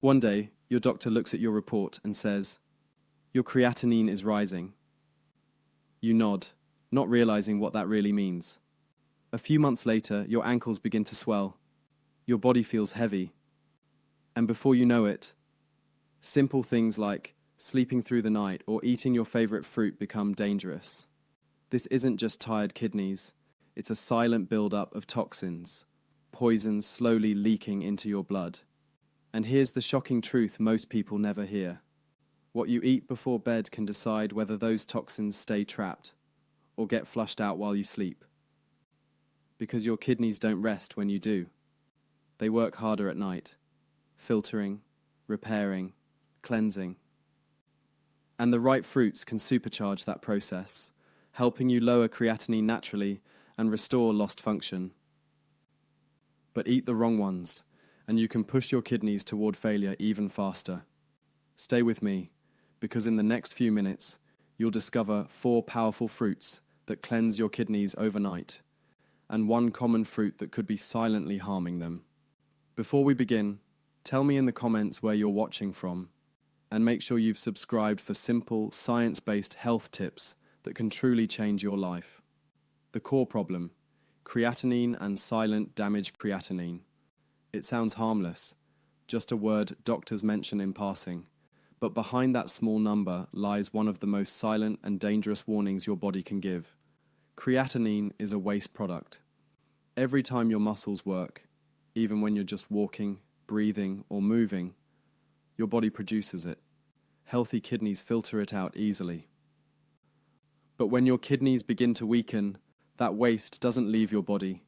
One day, your doctor looks at your report and says, "Your creatinine is rising." You nod, not realizing what that really means. A few months later, your ankles begin to swell. Your body feels heavy. And before you know it, simple things like sleeping through the night or eating your favorite fruit become dangerous. This isn't just tired kidneys, it's a silent buildup of toxins, poisons slowly leaking into your blood. And here's the shocking truth most people never hear. What you eat before bed can decide whether those toxins stay trapped or get flushed out while you sleep. Because your kidneys don't rest when you do. They work harder at night, filtering, repairing, cleansing. And the right fruits can supercharge that process, helping you lower creatinine naturally and restore lost function. But eat the wrong ones, and you can push your kidneys toward failure even faster. Stay with me, because in the next few minutes, you'll discover 4 powerful fruits that cleanse your kidneys overnight, and one common fruit that could be silently harming them. Before we begin, tell me in the comments where you're watching from, and make sure you've subscribed for simple, science-based health tips that can truly change your life. The core problem: creatinine and silent damage creatinine. It sounds harmless, just a word doctors mention in passing, but behind that small number lies one of the most silent and dangerous warnings your body can give. Creatinine is a waste product. Every time your muscles work, even when you're just walking, breathing, or moving, your body produces it. Healthy kidneys filter it out easily. But when your kidneys begin to weaken, that waste doesn't leave your body.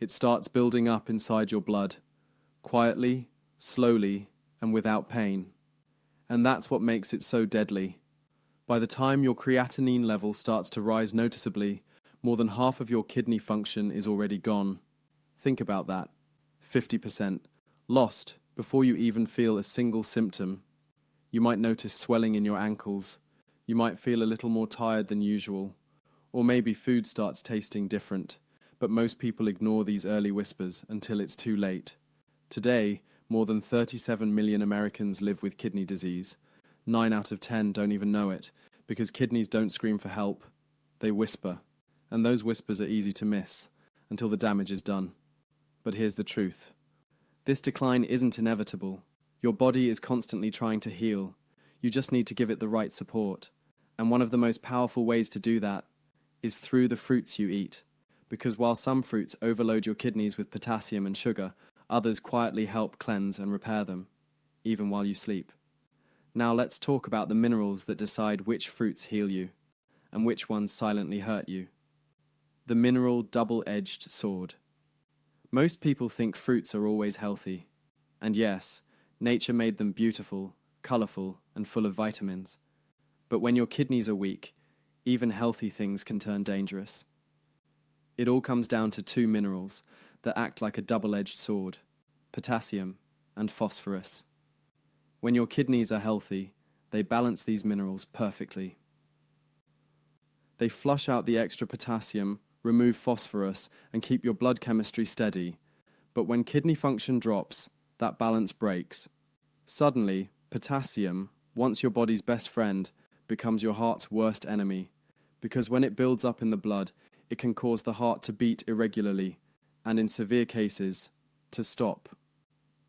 It starts building up inside your blood, quietly, slowly, and without pain. And that's what makes it so deadly. By the time your creatinine level starts to rise noticeably, more than half of your kidney function is already gone. Think about that. 50%. Lost before you even feel a single symptom. You might notice swelling in your ankles. You might feel a little more tired than usual. Or maybe food starts tasting different. But most people ignore these early whispers until it's too late. Today, more than 37 million Americans live with kidney disease. 9 out of 10 don't even know it, because kidneys don't scream for help. They whisper. And those whispers are easy to miss, until the damage is done. But here's the truth. This decline isn't inevitable. Your body is constantly trying to heal. You just need to give it the right support. And one of the most powerful ways to do that is through the fruits you eat. Because while some fruits overload your kidneys with potassium and sugar, others quietly help cleanse and repair them, even while you sleep. Now let's talk about the minerals that decide which fruits heal you, and which ones silently hurt you. The mineral double-edged sword. Most people think fruits are always healthy. And yes, nature made them beautiful, colorful, and full of vitamins. But when your kidneys are weak, even healthy things can turn dangerous. It all comes down to 2 minerals that act like a double-edged sword: potassium and phosphorus. When your kidneys are healthy, they balance these minerals perfectly. They flush out the extra potassium, remove phosphorus, and keep your blood chemistry steady. But when kidney function drops, that balance breaks. Suddenly, potassium, once your body's best friend, becomes your heart's worst enemy, because when it builds up in the blood, it can cause the heart to beat irregularly, and in severe cases, to stop.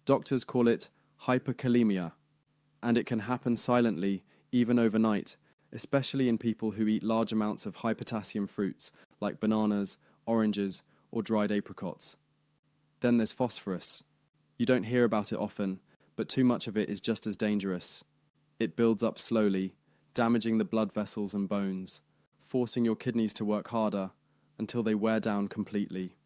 Doctors call it hyperkalemia, and it can happen silently, even overnight, especially in people who eat large amounts of high potassium fruits like bananas, oranges, or dried apricots. Then there's phosphorus. You don't hear about it often, but too much of it is just as dangerous. It builds up slowly, damaging the blood vessels and bones, forcing your kidneys to work harder until they wear down completely.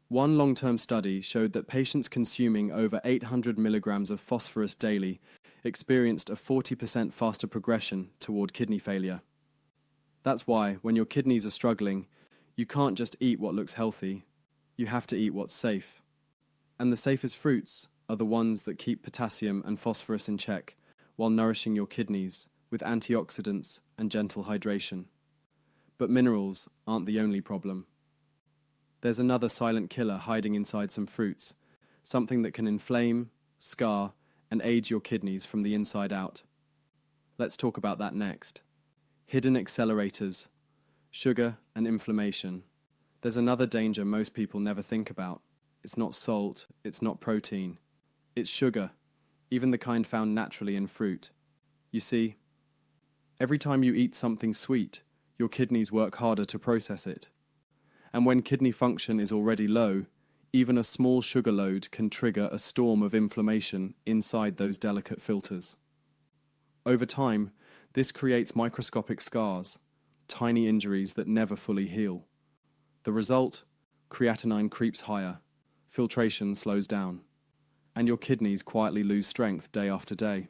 One long-term study showed that patients consuming over 800 milligrams of phosphorus daily experienced a 40% faster progression toward kidney failure. That's why, when your kidneys are struggling, you can't just eat what looks healthy. You have to eat what's safe. And the safest fruits are the ones that keep potassium and phosphorus in check while nourishing your kidneys with antioxidants and gentle hydration. But minerals aren't the only problem. There's another silent killer hiding inside some fruits, something that can inflame, scar, and age your kidneys from the inside out. Let's talk about that next. Hidden accelerators, sugar and inflammation. There's another danger most people never think about. It's not salt, it's not protein. It's sugar, even the kind found naturally in fruit. You see, every time you eat something sweet, your kidneys work harder to process it. And when kidney function is already low, even a small sugar load can trigger a storm of inflammation inside those delicate filters. Over time, this creates microscopic scars, tiny injuries that never fully heal. The result? Creatinine creeps higher, filtration slows down, and your kidneys quietly lose strength day after day.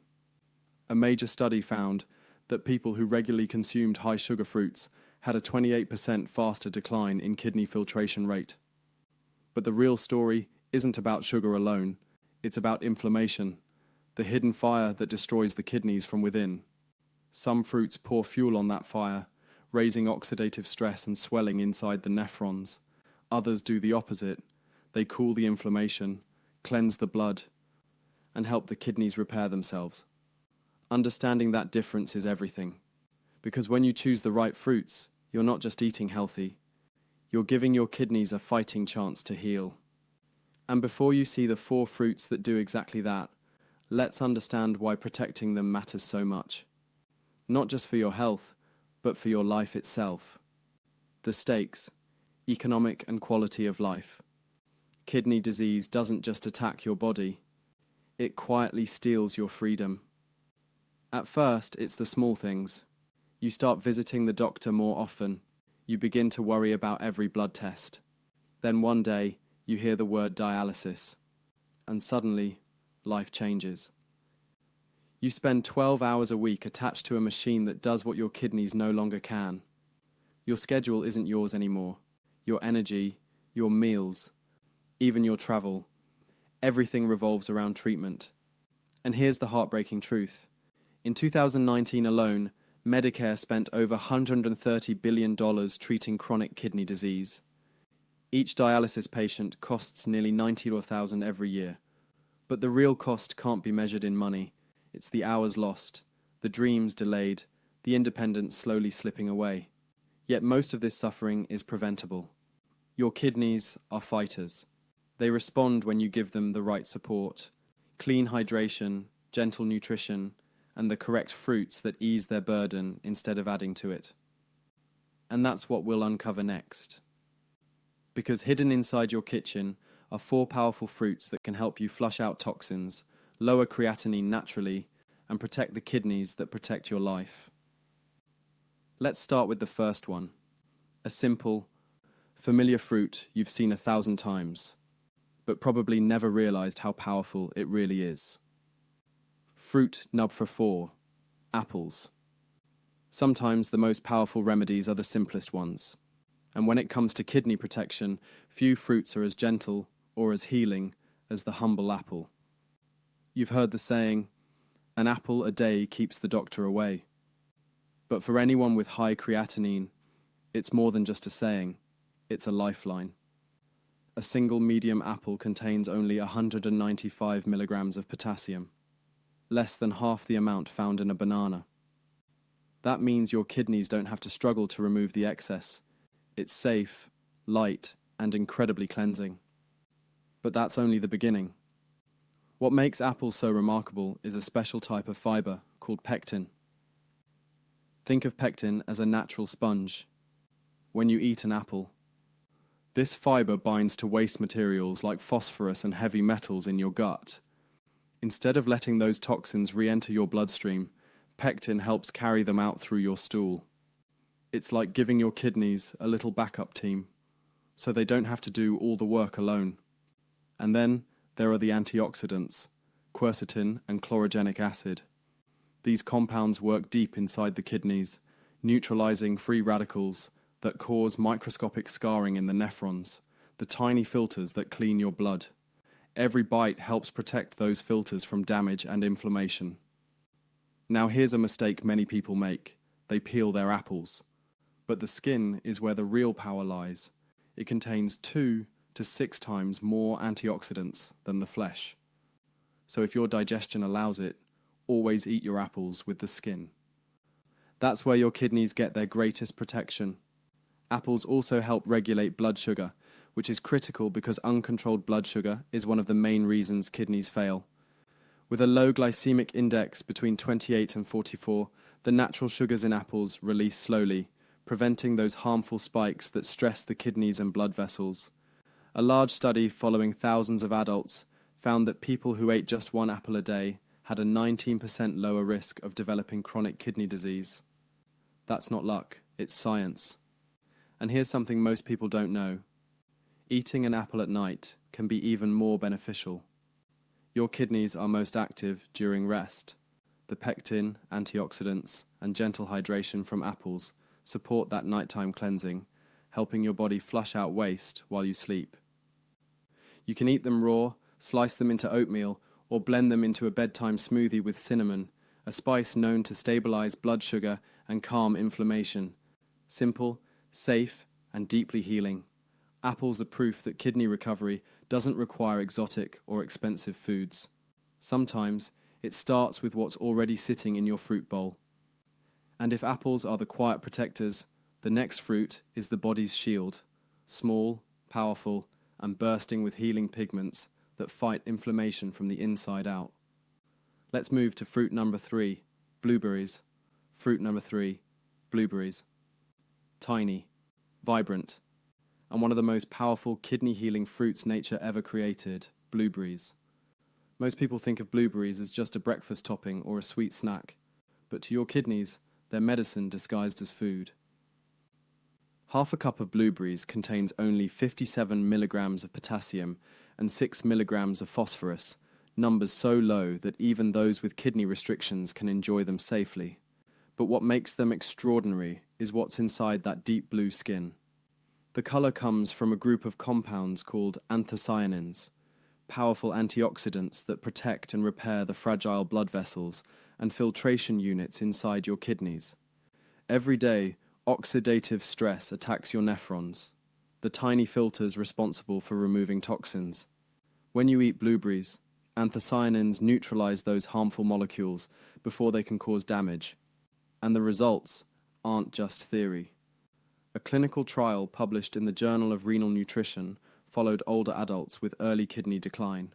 A major study found that people who regularly consumed high-sugar fruits had a 28% faster decline in kidney filtration rate. But the real story isn't about sugar alone, it's about inflammation, the hidden fire that destroys the kidneys from within. Some fruits pour fuel on that fire, raising oxidative stress and swelling inside the nephrons. Others do the opposite. They cool the inflammation, cleanse the blood, and help the kidneys repair themselves. Understanding that difference is everything. Because when you choose the right fruits, you're not just eating healthy, you're giving your kidneys a fighting chance to heal. And before you see the 4 fruits that do exactly that, let's understand why protecting them matters so much. Not just for your health, but for your life itself. The stakes: economic and quality of life. Kidney disease doesn't just attack your body, it quietly steals your freedom. At first, it's the small things. You start visiting the doctor more often. You begin to worry about every blood test. Then one day, you hear the word dialysis, and suddenly, life changes. You spend 12 hours a week attached to a machine that does what your kidneys no longer can. Your schedule isn't yours anymore. Your energy, your meals, even your travel. Everything revolves around treatment. And here's the heartbreaking truth. In 2019 alone, Medicare spent over $130 billion treating chronic kidney disease. Each dialysis patient costs nearly $90,000 every year. But the real cost can't be measured in money. It's the hours lost, the dreams delayed, the independence slowly slipping away. Yet most of this suffering is preventable. Your kidneys are fighters. They respond when you give them the right support, clean hydration, gentle nutrition, and the correct fruits that ease their burden instead of adding to it. And that's what we'll uncover next. Because hidden inside your kitchen are 4 powerful fruits that can help you flush out toxins, lower creatinine naturally, and protect the kidneys that protect your life. Let's start with the first one. A simple, familiar fruit you've seen 1,000 times, but probably never realized how powerful it really is. Fruit number 4, apples. Sometimes the most powerful remedies are the simplest ones. And when it comes to kidney protection, few fruits are as gentle or as healing as the humble apple. You've heard the saying, an apple a day keeps the doctor away. But for anyone with high creatinine, it's more than just a saying, it's a lifeline. A single medium apple contains only 195 milligrams of potassium, less than half the amount found in a banana. That means your kidneys don't have to struggle to remove the excess. It's safe, light, and incredibly cleansing. But that's only the beginning. What makes apples so remarkable is a special type of fiber called pectin. Think of pectin as a natural sponge. When you eat an apple, this fiber binds to waste materials like phosphorus and heavy metals in your gut. Instead of letting those toxins re-enter your bloodstream, pectin helps carry them out through your stool. It's like giving your kidneys a little backup team, so they don't have to do all the work alone. And then there are the antioxidants, quercetin and chlorogenic acid. These compounds work deep inside the kidneys, neutralizing free radicals that cause microscopic scarring in the nephrons, the tiny filters that clean your blood. Every bite helps protect those filters from damage and inflammation. Now here's a mistake many people make. They peel their apples. But the skin is where the real power lies. It contains 2 to 6 times more antioxidants than the flesh. So if your digestion allows it, always eat your apples with the skin. That's where your kidneys get their greatest protection. Apples also help regulate blood sugar, which is critical because uncontrolled blood sugar is one of the main reasons kidneys fail. With a low glycemic index between 28 and 44, the natural sugars in apples release slowly, preventing those harmful spikes that stress the kidneys and blood vessels. A large study following thousands of adults found that people who ate just one apple a day had a 19% lower risk of developing chronic kidney disease. That's not luck, it's science. And here's something most people don't know. Eating an apple at night can be even more beneficial. Your kidneys are most active during rest. The pectin, antioxidants, and gentle hydration from apples support that nighttime cleansing, helping your body flush out waste while you sleep. You can eat them raw, slice them into oatmeal, or blend them into a bedtime smoothie with cinnamon, a spice known to stabilize blood sugar and calm inflammation. Simple, safe, and deeply healing. Apples are proof that kidney recovery doesn't require exotic or expensive foods. Sometimes it starts with what's already sitting in your fruit bowl. And if apples are the quiet protectors, the next fruit is the body's shield, small, powerful, and bursting with healing pigments that fight inflammation from the inside out. Let's move to fruit number 3, blueberries. Fruit number 3, blueberries. Tiny, vibrant, and one of the most powerful kidney-healing fruits nature ever created, blueberries. Most people think of blueberries as just a breakfast topping or a sweet snack, but to your kidneys, they're medicine disguised as food. Half a cup of blueberries contains only 57 milligrams of potassium and 6 milligrams of phosphorus, numbers so low that even those with kidney restrictions can enjoy them safely. But what makes them extraordinary is what's inside that deep blue skin. The color comes from a group of compounds called anthocyanins, powerful antioxidants that protect and repair the fragile blood vessels and filtration units inside your kidneys. Every day, oxidative stress attacks your nephrons, the tiny filters responsible for removing toxins. When you eat blueberries, anthocyanins neutralize those harmful molecules before they can cause damage. And the results aren't just theory. A clinical trial published in the Journal of Renal Nutrition followed older adults with early kidney decline.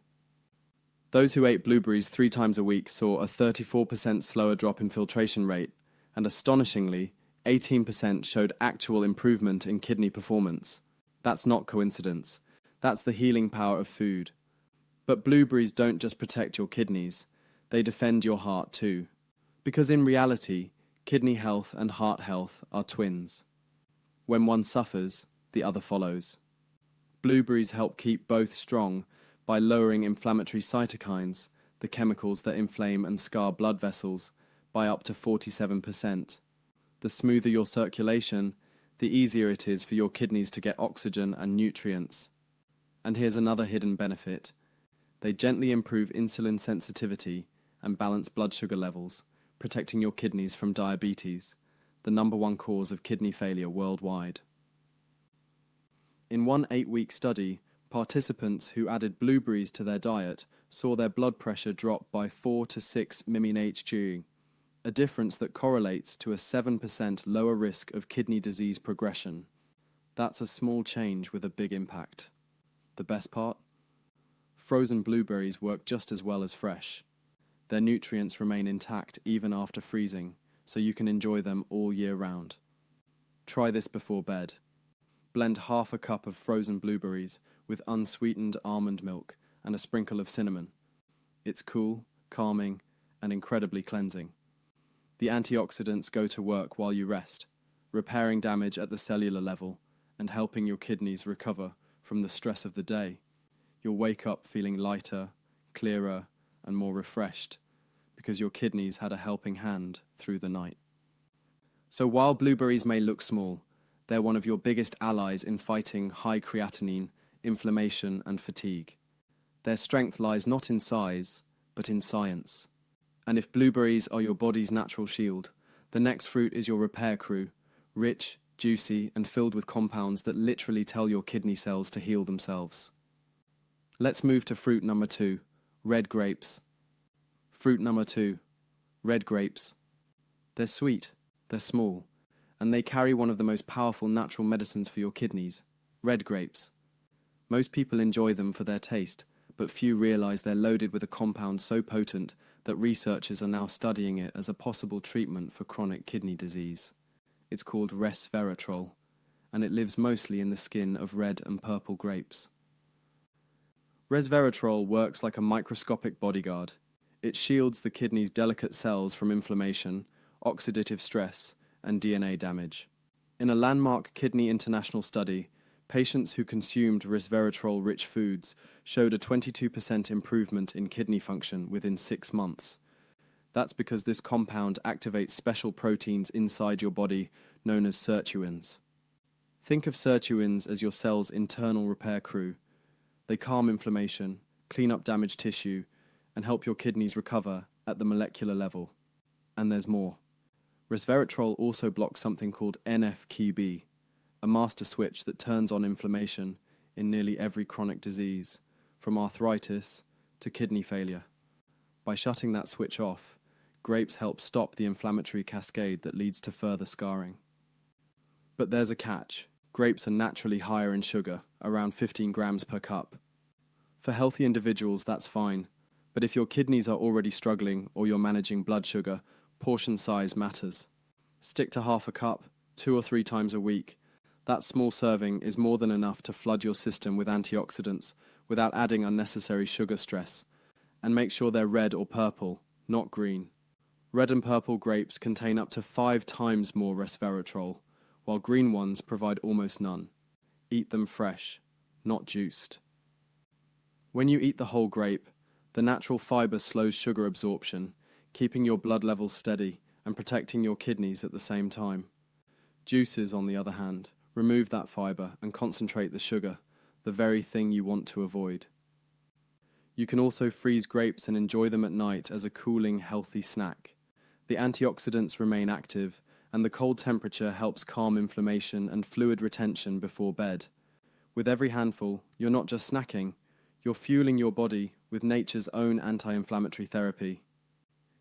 Those who ate blueberries 3 times a week saw a 34% slower drop in filtration rate, and astonishingly, 18% showed actual improvement in kidney performance. That's not coincidence. That's the healing power of food. But blueberries don't just protect your kidneys, they defend your heart too. Because in reality, kidney health and heart health are twins. When one suffers, the other follows. Blueberries help keep both strong by lowering inflammatory cytokines, the chemicals that inflame and scar blood vessels, by up to 47%. The smoother your circulation, the easier it is for your kidneys to get oxygen and nutrients. And here's another hidden benefit. They gently improve insulin sensitivity and balance blood sugar levels, protecting your kidneys from diabetes, the #1 cause of kidney failure worldwide. In one 8-week study, participants who added blueberries to their diet saw their blood pressure drop by 4 to 6 mmHg, a difference that correlates to a 7% lower risk of kidney disease progression. That's a small change with a big impact. The best part? Frozen blueberries work just as well as fresh. Their nutrients remain intact even after freezing, so you can enjoy them all year round. Try this before bed. Blend half a cup of frozen blueberries with unsweetened almond milk and a sprinkle of cinnamon. It's cool, calming, and incredibly cleansing. The antioxidants go to work while you rest, repairing damage at the cellular level and helping your kidneys recover from the stress of the day. You'll wake up feeling lighter, clearer, and more refreshed because your kidneys had a helping hand through the night. So while blueberries may look small, they're one of your biggest allies in fighting high creatinine, inflammation, and fatigue. Their strength lies not in size, but in science. And if blueberries are your body's natural shield, the next fruit is your repair crew, rich, juicy, and filled with compounds that literally tell your kidney cells to heal themselves. Let's move to fruit number 2, Red grapes. Fruit number 2. Red grapes. They're sweet, they're small, and they carry one of the most powerful natural medicines for your kidneys, red grapes. Most people enjoy them for their taste, but few realize they're loaded with a compound so potent that researchers are now studying it as a possible treatment for chronic kidney disease. It's called resveratrol, and it lives mostly in the skin of red and purple grapes. Resveratrol works like a microscopic bodyguard. It shields the kidney's delicate cells from inflammation, oxidative stress, and DNA damage. In a landmark Kidney International study, patients who consumed resveratrol-rich foods showed a 22% improvement in kidney function within 6 months. That's because this compound activates special proteins inside your body known as sirtuins. Think of sirtuins as your cell's internal repair crew. They calm inflammation, clean up damaged tissue, and help your kidneys recover at the molecular level. And there's more. Resveratrol also blocks something called NF-κB, a master switch that turns on inflammation in nearly every chronic disease, from arthritis to kidney failure. By shutting that switch off, grapes help stop the inflammatory cascade that leads to further scarring. But there's a catch. Grapes are naturally higher in sugar, around 15 grams per cup. For healthy individuals, that's fine, but if your kidneys are already struggling or you're managing blood sugar, portion size matters. Stick to half a cup, 2 or 3 times a week. That small serving is more than enough to flood your system with antioxidants without adding unnecessary sugar stress. And make sure they're red or purple, not green. Red and purple grapes contain up to 5 times more resveratrol, while green ones provide almost none. Eat them fresh, not juiced. When you eat the whole grape, the natural fiber slows sugar absorption, keeping your blood levels steady and protecting your kidneys at the same time. Juices, on the other hand, remove that fiber and concentrate the sugar, the very thing you want to avoid. You can also freeze grapes and enjoy them at night as a cooling, healthy snack. The antioxidants remain active, and the cold temperature helps calm inflammation and fluid retention before bed. With every handful, you're not just snacking, you're fueling your body with nature's own anti-inflammatory therapy.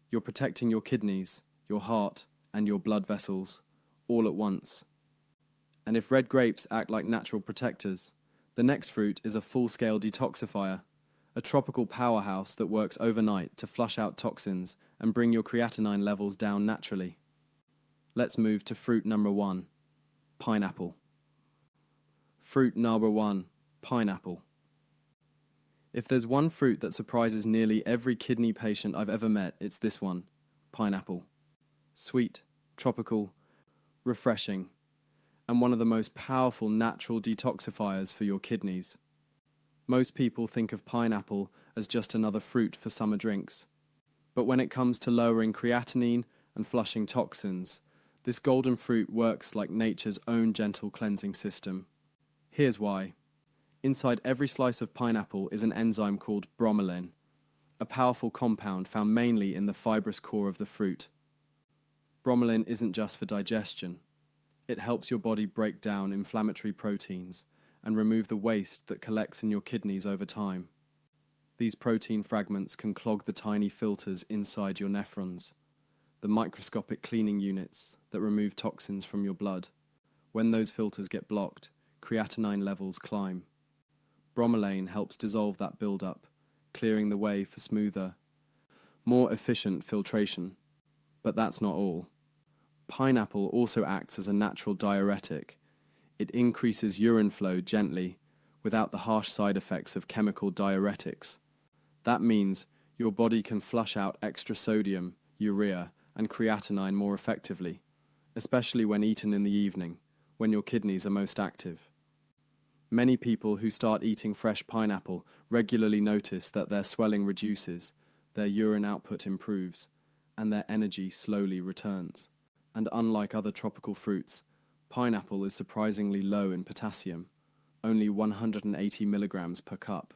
You're protecting your kidneys, your heart, and your blood vessels, all at once. And if red grapes act like natural protectors, the next fruit is a full-scale detoxifier, a tropical powerhouse that works overnight to flush out toxins and bring your creatinine levels down naturally. Let's move to fruit number 1, pineapple. Fruit number 1, pineapple. If there's one fruit that surprises nearly every kidney patient I've ever met, it's this one, pineapple. Sweet, tropical, refreshing, and one of the most powerful natural detoxifiers for your kidneys. Most people think of pineapple as just another fruit for summer drinks. But when it comes to lowering creatinine and flushing toxins, this golden fruit works like nature's own gentle cleansing system. Here's why. Inside every slice of pineapple is an enzyme called bromelain, a powerful compound found mainly in the fibrous core of the fruit. Bromelain isn't just for digestion. It helps your body break down inflammatory proteins and remove the waste that collects in your kidneys over time. These protein fragments can clog the tiny filters inside your nephrons, the microscopic cleaning units that remove toxins from your blood. When those filters get blocked, creatinine levels climb. Bromelain helps dissolve that buildup, clearing the way for smoother, more efficient filtration. But that's not all. Pineapple also acts as a natural diuretic. It increases urine flow gently, without the harsh side effects of chemical diuretics. That means your body can flush out extra sodium, urea, and creatinine more effectively, especially when eaten in the evening, when your kidneys are most active. Many people who start eating fresh pineapple regularly notice that their swelling reduces, their urine output improves, and their energy slowly returns. And unlike other tropical fruits, pineapple is surprisingly low in potassium, only 180 milligrams per cup.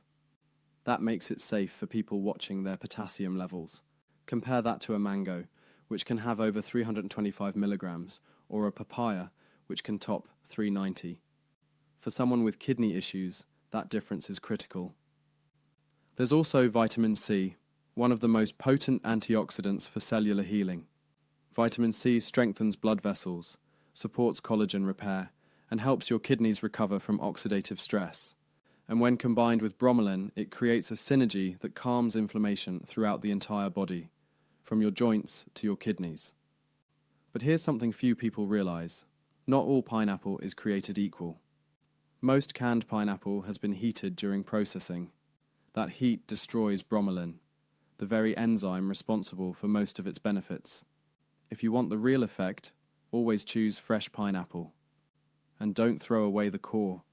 That makes it safe for people watching their potassium levels. Compare that to a mango, which can have over 325 milligrams, or a papaya, which can top 390. For someone with kidney issues, that difference is critical. There's also vitamin C, one of the most potent antioxidants for cellular healing. Vitamin C strengthens blood vessels, supports collagen repair, and helps your kidneys recover from oxidative stress. And when combined with bromelain, it creates a synergy that calms inflammation throughout the entire body, from your joints to your kidneys. But here's something few people realize. Not all pineapple is created equal. Most canned pineapple has been heated during processing. That heat destroys bromelain, the very enzyme responsible for most of its benefits. If you want the real effect, always choose fresh pineapple. And don't throw away the core.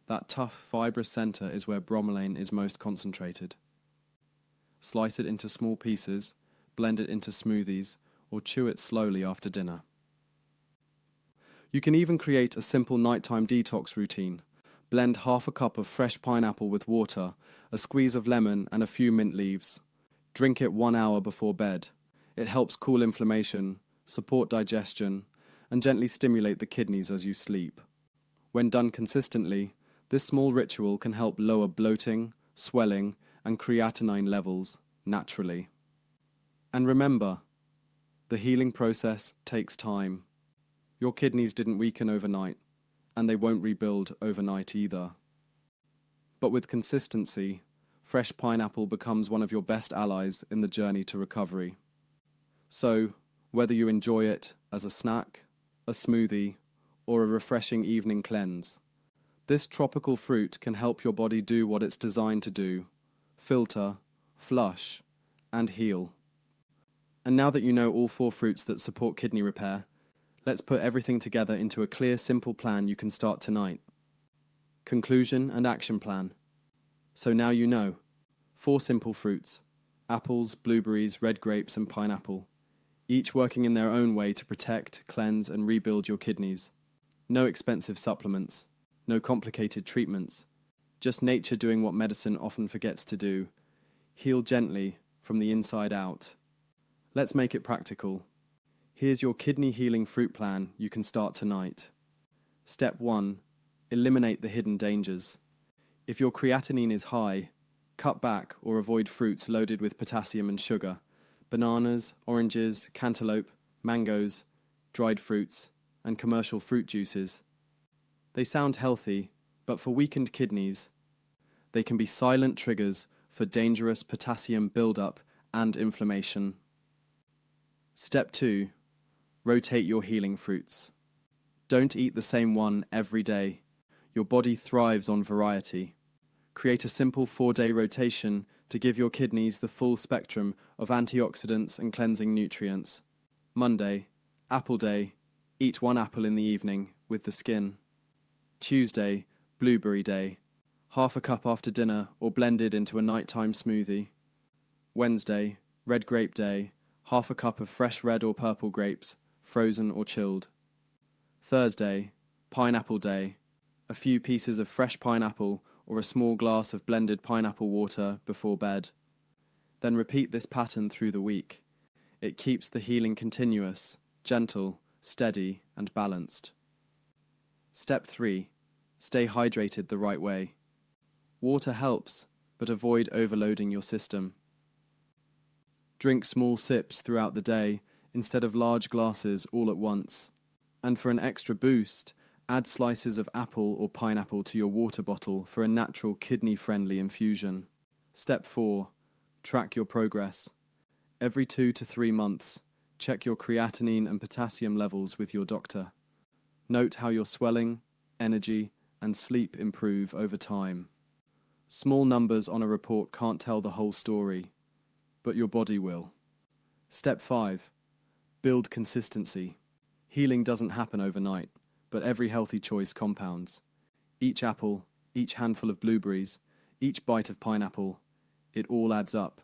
That tough, fibrous center is where bromelain is most concentrated. Slice it into small pieces, blend it into smoothies, or chew it slowly after dinner. You can even create a simple nighttime detox routine. Blend half a cup of fresh pineapple with water, a squeeze of lemon, and a few mint leaves. Drink it 1 hour before bed. It helps cool inflammation, support digestion, and gently stimulate the kidneys as you sleep. When done consistently, this small ritual can help lower bloating, swelling, and creatinine levels naturally. And remember, the healing process takes time. Your kidneys didn't weaken overnight, and they won't rebuild overnight either. But with consistency, fresh pineapple becomes one of your best allies in the journey to recovery. So, whether you enjoy it as a snack, a smoothie, or a refreshing evening cleanse, this tropical fruit can help your body do what it's designed to do: filter, flush, and heal. And now that you know all 4 fruits that support kidney repair, let's put everything together into a clear, simple plan you can start tonight. Conclusion and action plan. So now you know. 4 simple fruits: apples, blueberries, red grapes, and pineapple, each working in their own way to protect, cleanse, and rebuild your kidneys. No expensive supplements, no complicated treatments, just nature doing what medicine often forgets to do: heal gently from the inside out. Let's make it practical. Here's your kidney healing fruit plan you can start tonight. Step 1. Eliminate the hidden dangers. If your creatinine is high, cut back or avoid fruits loaded with potassium and sugar: bananas, oranges, cantaloupe, mangoes, dried fruits, and commercial fruit juices. They sound healthy, but for weakened kidneys, they can be silent triggers for dangerous potassium buildup and inflammation. Step 2. Rotate your healing fruits. Don't eat the same one every day. Your body thrives on variety. Create a simple 4-day rotation to give your kidneys the full spectrum of antioxidants and cleansing nutrients. Monday, apple day. Eat 1 apple in the evening with the skin. Tuesday, blueberry day. Half a cup after dinner or blended into a nighttime smoothie. Wednesday, red grape day. Half a cup of fresh red or purple grapes, frozen or chilled. Thursday, pineapple day. A few pieces of fresh pineapple or a small glass of blended pineapple water before bed. Then repeat this pattern through the week. It keeps the healing continuous, gentle, steady, and balanced. Step 3. Stay hydrated the right way. Water helps, but avoid overloading your system. Drink small sips throughout the day instead of large glasses all at once. And for an extra boost, add slices of apple or pineapple to your water bottle for a natural kidney-friendly infusion. Step 4. Track your progress. Every 2 to 3 months, check your creatinine and potassium levels with your doctor. Note how your swelling, energy, and sleep improve over time. Small numbers on a report can't tell the whole story, but your body will. Step 5. Build consistency. Healing doesn't happen overnight, but every healthy choice compounds. Each apple, each handful of blueberries, each bite of pineapple, it all adds up.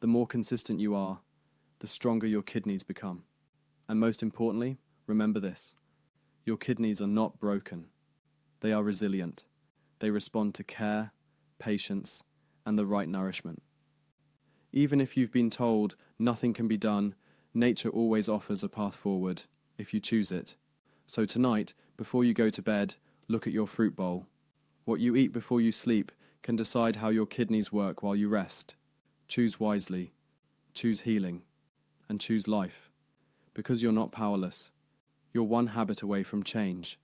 The more consistent you are, the stronger your kidneys become. And most importantly, remember this: your kidneys are not broken. They are resilient. They respond to care, patience, and the right nourishment. Even if you've been told nothing can be done, nature always offers a path forward, if you choose it. So tonight, before you go to bed, look at your fruit bowl. What you eat before you sleep can decide how your kidneys work while you rest. Choose wisely, choose healing, and choose life. Because you're not powerless. You're one habit away from change,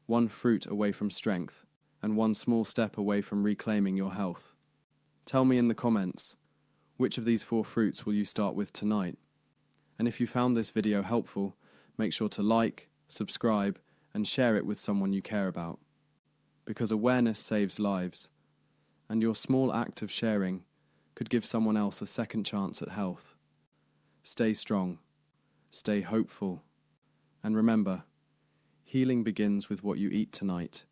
one fruit away from strength, and one small step away from reclaiming your health. Tell me in the comments, which of these 4 fruits will you start with tonight? And if you found this video helpful, make sure to like, subscribe, and share it with someone you care about. Because awareness saves lives, and your small act of sharing could give someone else a second chance at health. Stay strong, stay hopeful, and remember, healing begins with what you eat tonight.